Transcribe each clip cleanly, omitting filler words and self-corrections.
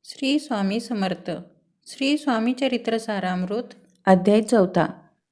श्री स्वामी समर्थ. श्री स्वामी चरित्र सारामृत अध्याय 4.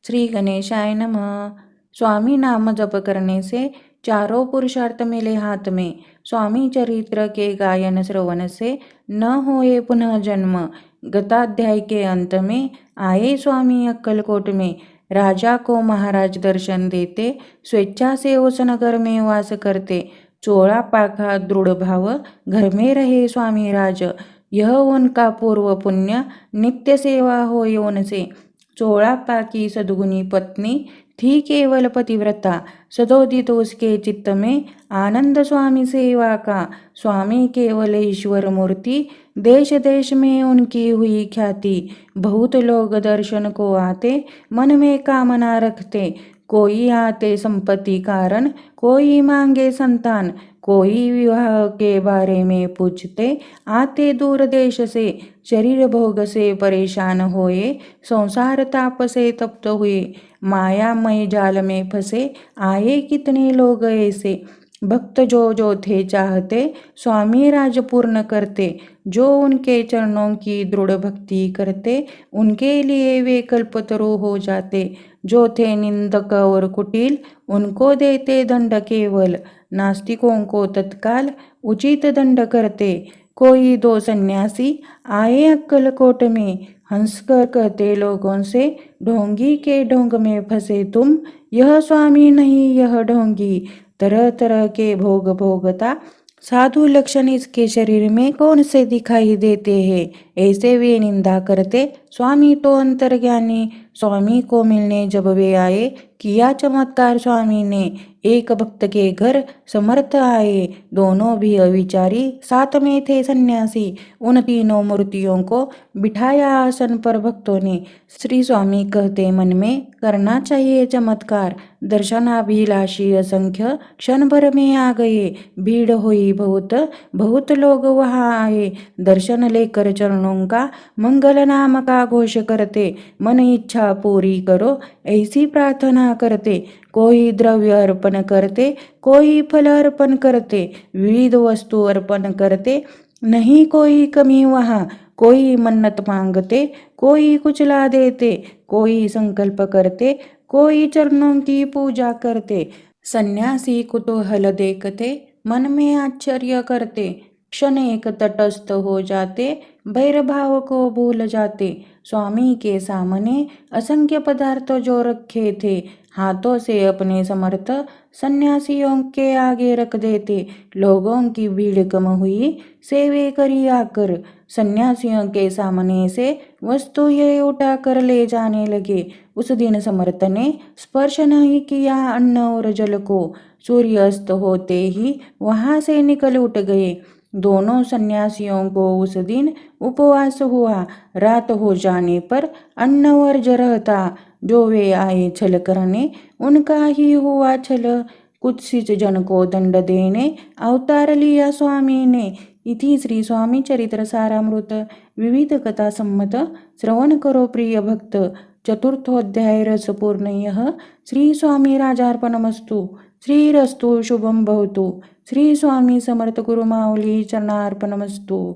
श्री गणेशाय नमः. स्वामी नाम जप करने से चारों पुरुषार्थ मिले हाथ में. स्वामी चरित्र के गायन श्रवण से न होए पुनः जन्म. गताध्याय के अंत में आए स्वामी अक्कलकोट में. राजा को महाराज दर्शन देते, स्वेच्छा से उस नगर में वास करते. चोला पाखा दृढ़ भाव घर में रहे स्वामी राज. यह उनका पूर्व पुण्य नित्य सेवा हो उनसे. चोड़ापा की सद्गुणी पत्नी थी केवल पतिव्रता. सदोदित उसके चित्त में आनंद स्वामी सेवा का. स्वामी केवल ईश्वर मूर्ति, देश देश में उनकी हुई ख्याति. बहुत लोग दर्शन को आते, मन में कामना रखते. कोई आते संपत्ति कारण, कोई मांगे संतान. कोई विवाह के बारे में पूछते, आते दूर देश से. शरीर भोग से परेशान होए, संसार ताप से तप्त हुए. मायामय जाल में फंसे, आए कितने लोग ऐसे. भक्त जो थे चाहते, स्वामी राज पूर्ण करते. जो उनके चरणों की दृढ़ भक्ति करते, उनके लिए वे कल्पतरु हो जाते. जो थे निंदक और कुटिल, उनको देते दंड केवल. नास्तिकों को तत्काल उचित दंड करते. कोई दो सन्यासी आए अक्कलकोट में, हंसकर कहते लोगों से, ढोंगी के ढोंग में फंसे तुम. यह स्वामी नहीं यह ढोंगी. तरह तरह के भोग भोगता साधु लक्षण इसके शरीर में कौन से दिखाई देते हैं. ऐसे वे निंदा करते. स्वामी तो अंतर्ज्ञानी. स्वामी को मिलने जब वे आए, किया चमत्कार स्वामी ने. एक भक्त के घर समर्थ आए, दोनों भी अविचारी, साथ में थे सन्यासी. उन तीनों मूर्तियों को बिठाया आसन पर भक्तों ने. श्री स्वामी कहते मन में, करना चाहिए चमत्कार. दर्शनाभिलाषी असंख्य क्षण भर में आ गए. भीड़ हुई बहुत, बहुत लोग वहां आए. दर्शन लेकर चरणों का मंगल नाम का घोष करते. मन इच्छा पूरी करो ऐसी प्रार्थना करते. कोई द्रव्य अर्पण करते, कोई फल अर्पण करते, विविध वस्तु अर्पण करते. नहीं कोई कमी वहाँ. कोई मन्नत मांगते, कोई कुछ ला देते. कोई संकल्प करते, कोई चरणों की पूजा करते. सन्यासी कुतूहल देखते, मन में आश्चर्य करते. क्षण एक तटस्थ हो जाते, भैरभाव को भूल जाते. स्वामी के सामने असंख्य पदार्थ जो रखे थे, हाथों से अपने समर्थ सन्यासियों के आगे रख देते. लोगों की भीड़ कम हुई, सेवे करी आकर. सन्यासियों के सामने से वस्तु ये उठा कर ले जाने लगे. उस दिन समर्थ ने स्पर्श नहीं किया अन्न और जल को. सूर्य अस्त होते ही वहां से निकल उठ गए. दोनों सन्यासियों को उस दिन उपवास हुआ. रात हो जाने पर अन्न वर्ज रहता. जो वे आए छल करने, उनका ही हुआ छल. कुत्सित जन को दंड देने अवतार लिया स्वामी ने. इति श्री स्वामी चरित्र सारामृत. विविध कथा संमत श्रवण करो प्रिय भक्त. चतुर्थोध्याय रसपूर्ण. श्री स्वामी राजार्पणमस्तु. श्रीरस्तु शुभम भवतु. श्री स्वामी समर्थ गुरु माऊली चरणार्पणमस्तु.